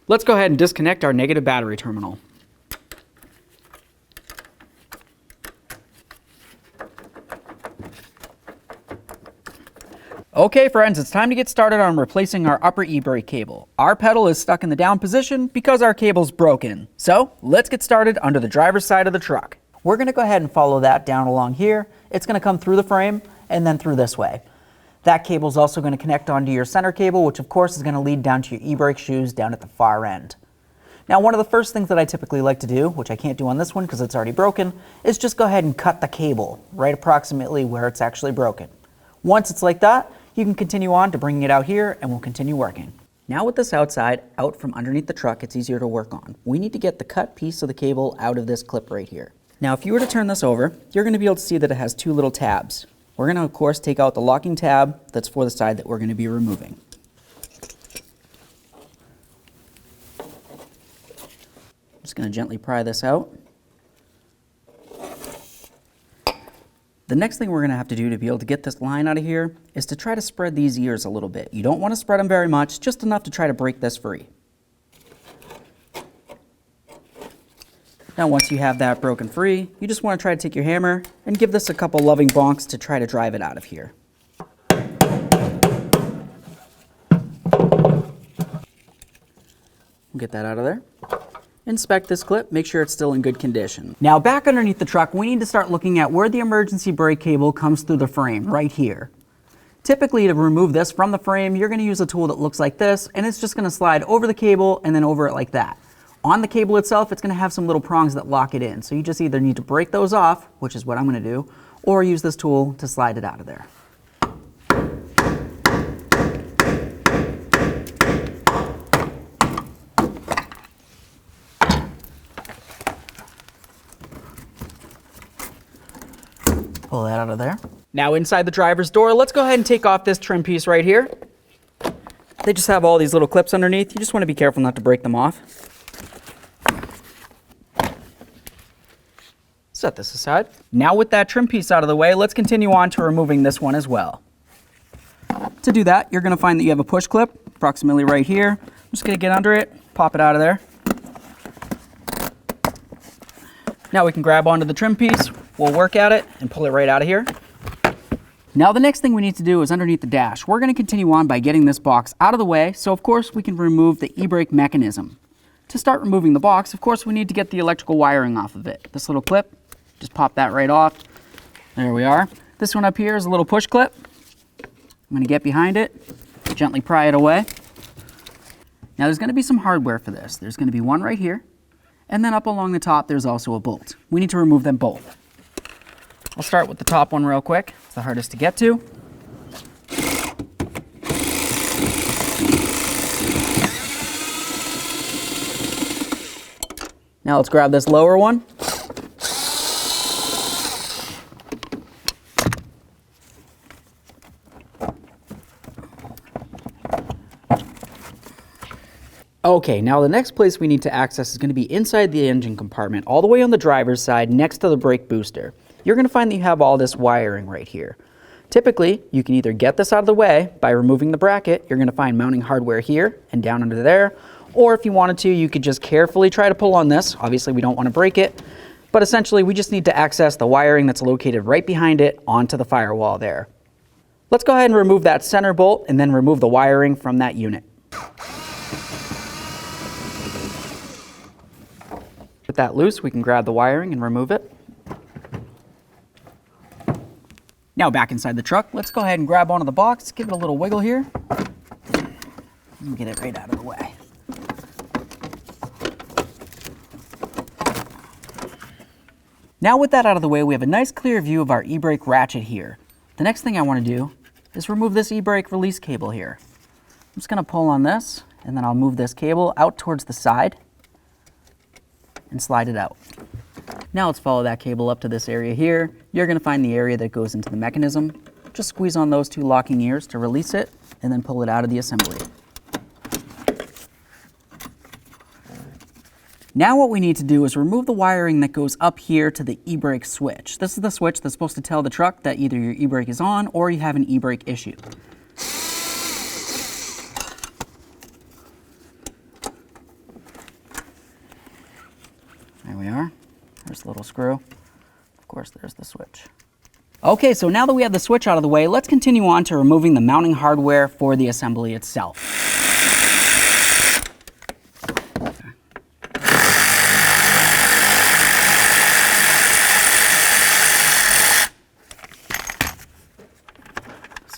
Let's go ahead and disconnect our negative battery terminal. Okay friends, it's time to get started on replacing our upper e-brake cable. Our pedal is stuck in the down position because our cable's broken. So let's get started under the driver's side of the truck. We're going to go ahead and follow that down along here. It's going to come through the frame and then through this way. That cable is also going to connect onto your center cable, which of course is going to lead down to your e-brake shoes down at the far end. Now one of the first things that I typically like to do, which I can't do on this one because it's already broken, is just go ahead and cut the cable right approximately where it's actually broken. Once it's like that, you can continue on to bringing it out here and we'll continue working. Now with this outside, out from underneath the truck, it's easier to work on. We need to get the cut piece of the cable out of this clip right here. Now if you were to turn this over, you're going to be able to see that it has two little tabs. We're going to of course take out the locking tab that's for the side that we're going to be removing. I'm just going to gently pry this out. The next thing we're going to have to do to be able to get this line out of here is to try to spread these ears a little bit. You don't want to spread them very much, just enough to try to break this free. Now once you have that broken free, you just want to try to take your hammer and give this a couple loving bonks to try to drive it out of here. Get that out of there. Inspect this clip, make sure it's still in good condition. Now back underneath the truck, we need to start looking at where the emergency brake cable comes through the frame, right here. Typically to remove this from the frame, you're going to use a tool that looks like this, and it's just going to slide over the cable and then over it like that. On the cable itself, it's going to have some little prongs that lock it in, so you just either need to break those off, which is what I'm going to do, or use this tool to slide it out of there. Pull that out of there. Now inside the driver's door, let's go ahead and take off this trim piece right here. They just have all these little clips underneath. You just want to be careful not to break them off. Set this aside. Now with that trim piece out of the way, let's continue on to removing this one as well. To do that, you're going to find that you have a push clip approximately right here. I'm just going to get under it, pop it out of there. Now we can grab onto the trim piece. We'll work at it and pull it right out of here. Now the next thing we need to do is underneath the dash. We're going to continue on by getting this box out of the way, so of course we can remove the e-brake mechanism. To start removing the box, of course we need to get the electrical wiring off of it. This little clip, just pop that right off. There we are. This one up here is a little push clip. I'm going to get behind it, gently pry it away. Now there's going to be some hardware for this. There's going to be one right here, and then up along the top there's also a bolt. We need to remove them both. I'll start with the top one real quick. It's the hardest to get to. Now let's grab this lower one. Okay, now the next place we need to access is going to be inside the engine compartment, all the way on the driver's side next to the brake booster. You're going to find that you have all this wiring right here. Typically, you can either get this out of the way by removing the bracket. You're going to find mounting hardware here and down under there. Or if you wanted to, you could just carefully try to pull on this. Obviously, we don't want to break it. But essentially, we just need to access the wiring that's located right behind it onto the firewall there. Let's go ahead and remove that center bolt and then remove the wiring from that unit. With that loose, we can grab the wiring and remove it. Now back inside the truck, let's go ahead and grab onto the box, give it a little wiggle here, and get it right out of the way. Now with that out of the way, we have a nice clear view of our e-brake ratchet here. The next thing I want to do is remove this e-brake release cable here. I'm just going to pull on this, and then I'll move this cable out towards the side and slide it out. Now let's follow that cable up to this area here. You're going to find the area that goes into the mechanism. Just squeeze on those two locking ears to release it and then pull it out of the assembly. Now what we need to do is remove the wiring that goes up here to the e-brake switch. This is the switch that's supposed to tell the truck that either your e-brake is on or you have an e-brake issue. we are. There's the little screw. Of course, there's the switch. Okay, so now that we have the switch out of the way, let's continue on to removing the mounting hardware for the assembly itself.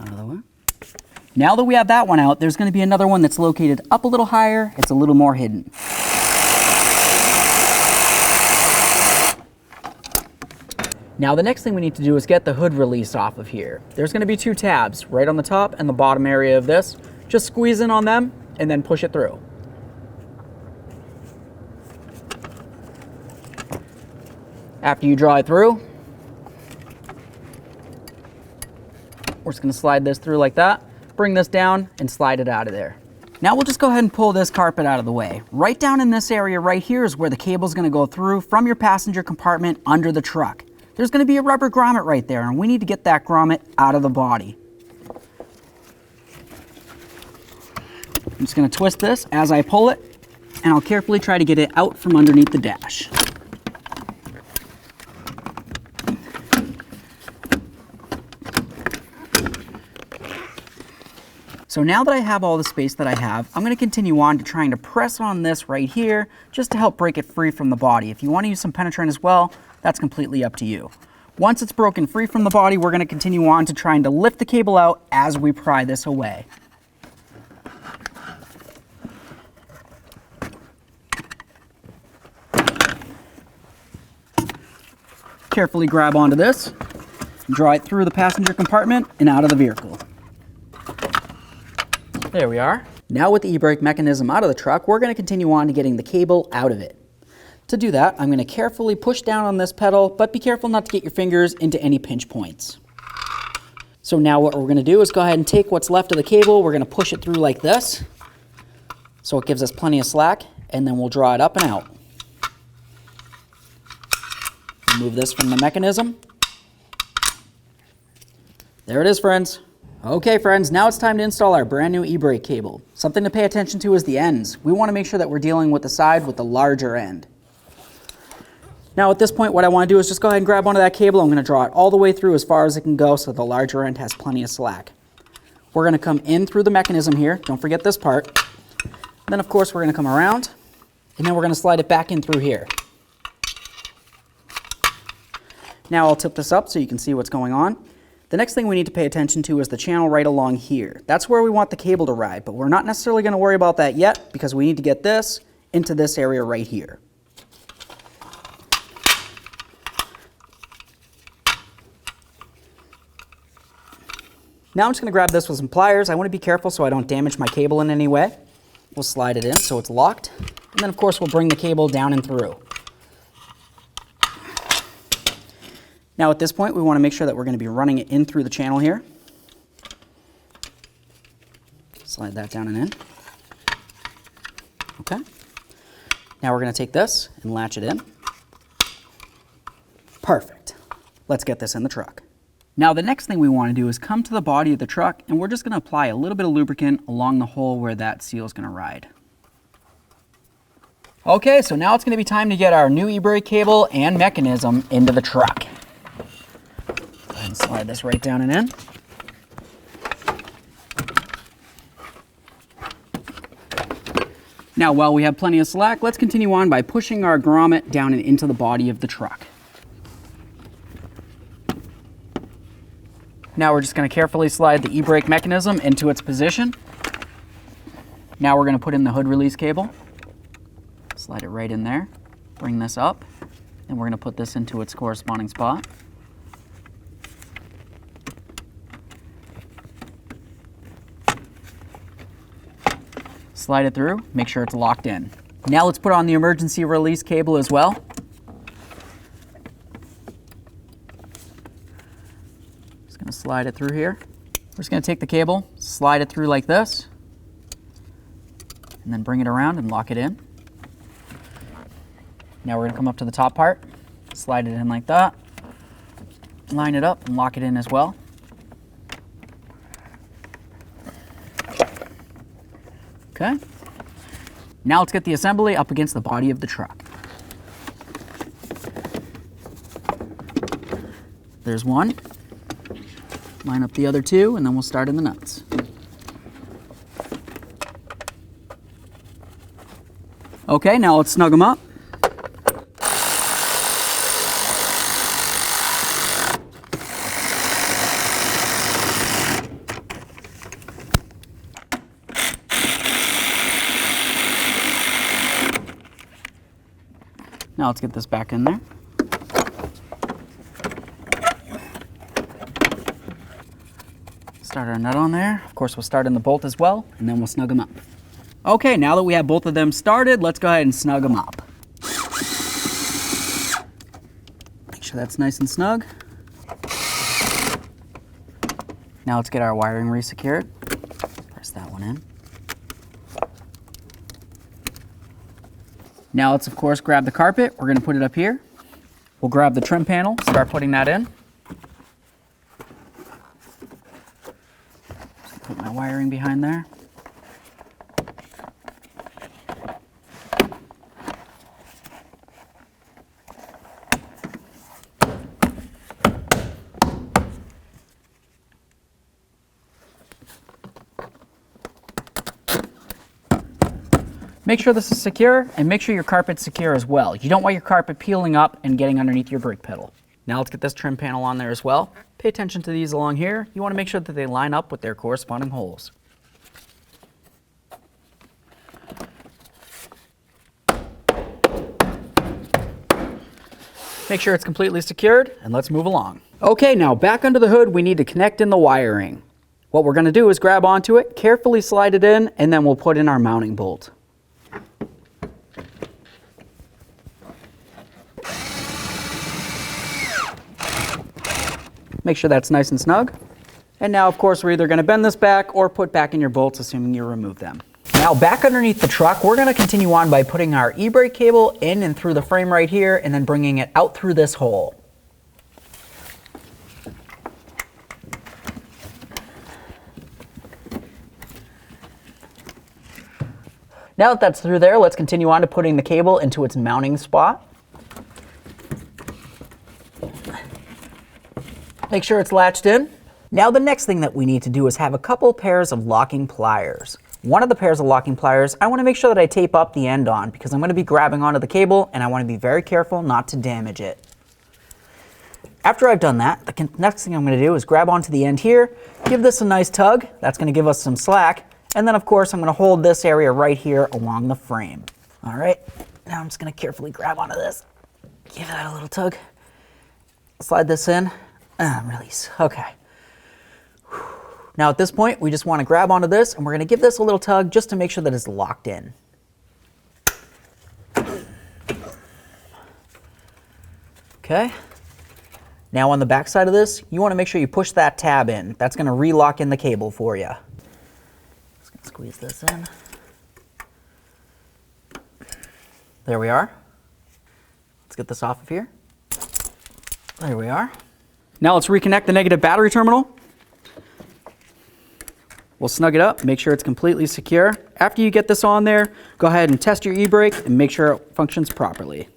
Out of the way. Now that we have that one out, there's going to be another one that's located up a little higher. It's a little more hidden. Now the next thing we need to do is get the hood release off of here. There's going to be two tabs right on the top and the bottom area of this. Just squeeze in on them and then push it through. After you draw it through, we're just going to slide this through like that, bring this down, and slide it out of there. Now we'll just go ahead and pull this carpet out of the way. Right down in this area right here is where the cable is going to go through from your passenger compartment under the truck. There's going to be a rubber grommet right there, and we need to get that grommet out of the body. I'm just going to twist this as I pull it, and I'll carefully try to get it out from underneath the dash. So now that I have all the space that I have, I'm going to continue on to trying to press on this right here just to help break it free from the body. If you want to use some penetrant as well, that's completely up to you. Once it's broken free from the body, we're going to continue on to trying to lift the cable out as we pry this away. Carefully grab onto this, draw it through the passenger compartment and out of the vehicle. There we are. Now with the e-brake mechanism out of the truck, we're going to continue on to getting the cable out of it. To do that, I'm going to carefully push down on this pedal, but be careful not to get your fingers into any pinch points. So now what we're going to do is go ahead and take what's left of the cable, we're going to push it through like this, so it gives us plenty of slack, and then we'll draw it up and out. Remove this from the mechanism. There it is, friends. Okay friends, now it's time to install our brand new e-brake cable. Something to pay attention to is the ends. We want to make sure that we're dealing with the side with the larger end. Now at this point what I want to do is just go ahead and grab onto that cable. I'm going to draw it all the way through as far as it can go so the larger end has plenty of slack. We're going to come in through the mechanism here. Don't forget this part. Then of course we're going to come around and then we're going to slide it back in through here. Now I'll tip this up so you can see what's going on. The next thing we need to pay attention to is the channel right along here. That's where we want the cable to ride, but we're not necessarily going to worry about that yet because we need to get this into this area right here. Now I'm just going to grab this with some pliers. I want to be careful so I don't damage my cable in any way. We'll slide it in so it's locked, and then of course we'll bring the cable down and through. Now at this point we want to make sure that we're going to be running it in through the channel here. Slide that down and in. Okay. Now we're going to take this and latch it in. Perfect. Let's get this in the truck. Now the next thing we want to do is come to the body of the truck and we're just going to apply a little bit of lubricant along the hole where that seal is going to ride. Okay, so now it's going to be time to get our new e-brake cable and mechanism into the truck. And slide this right down and in. Now while we have plenty of slack, let's continue on by pushing our grommet down and into the body of the truck. Now we're just going to carefully slide the e-brake mechanism into its position. Now we're going to put in the hood release cable. Slide it right in there. Bring this up. And we're going to put this into its corresponding spot. Slide it through, make sure it's locked in. Now let's put on the emergency release cable as well. Just going to slide it through here. We're just going to take the cable, slide it through like this, and then bring it around and lock it in. Now we're going to come up to the top part, slide it in like that, line it up and lock it in as well. Okay. Now let's get the assembly up against the body of the truck. There's one. Line up the other two, and then we'll start in the nuts. Okay, now let's snug them up. Now let's get this back in there. Start our nut on there. Of course, we'll start in the bolt as well, and then we'll snug them up. Okay, now that we have both of them started, let's go ahead and snug them up. Make sure that's nice and snug. Now let's get our wiring re-secured. Press that one in. Now let's, of course, grab the carpet. We're going to put it up here. We'll grab the trim panel, start putting that in. Put my wiring behind there. Make sure this is secure, and make sure your carpet's secure as well. You don't want your carpet peeling up and getting underneath your brake pedal. Now let's get this trim panel on there as well. Pay attention to these along here. You want to make sure that they line up with their corresponding holes. Make sure it's completely secured, and let's move along. Okay, now back under the hood, we need to connect in the wiring. What we're going to do is grab onto it, carefully slide it in, and then we'll put in our mounting bolt. Make sure that's nice and snug. And now, of course, we're either going to bend this back or put back in your bolts, assuming you remove them. Now, back underneath the truck, we're going to continue on by putting our e-brake cable in and through the frame right here, and then bringing it out through this hole. Now that that's through there, let's continue on to putting the cable into its mounting spot. Make sure it's latched in. Now the next thing that we need to do is have a couple pairs of locking pliers. One of the pairs of locking pliers, I want to make sure that I tape up the end on because I'm going to be grabbing onto the cable and I want to be very careful not to damage it. After I've done that, the next thing I'm going to do is grab onto the end here, give this a nice tug. That's going to give us some slack. And then of course I'm going to hold this area right here along the frame. All right, now I'm just going to carefully grab onto this. Give that a little tug. Slide this in. Release. Okay. Now at this point, we just want to grab onto this and we're going to give this a little tug just to make sure that it's locked in. Okay. Now on the back side of this, you want to make sure you push that tab in. That's going to re-lock in the cable for you. Just going to squeeze this in. There we are. Let's get this off of here. There we are. Now let's reconnect the negative battery terminal. We'll snug it up, make sure it's completely secure. After you get this on there, go ahead and test your e-brake and make sure it functions properly.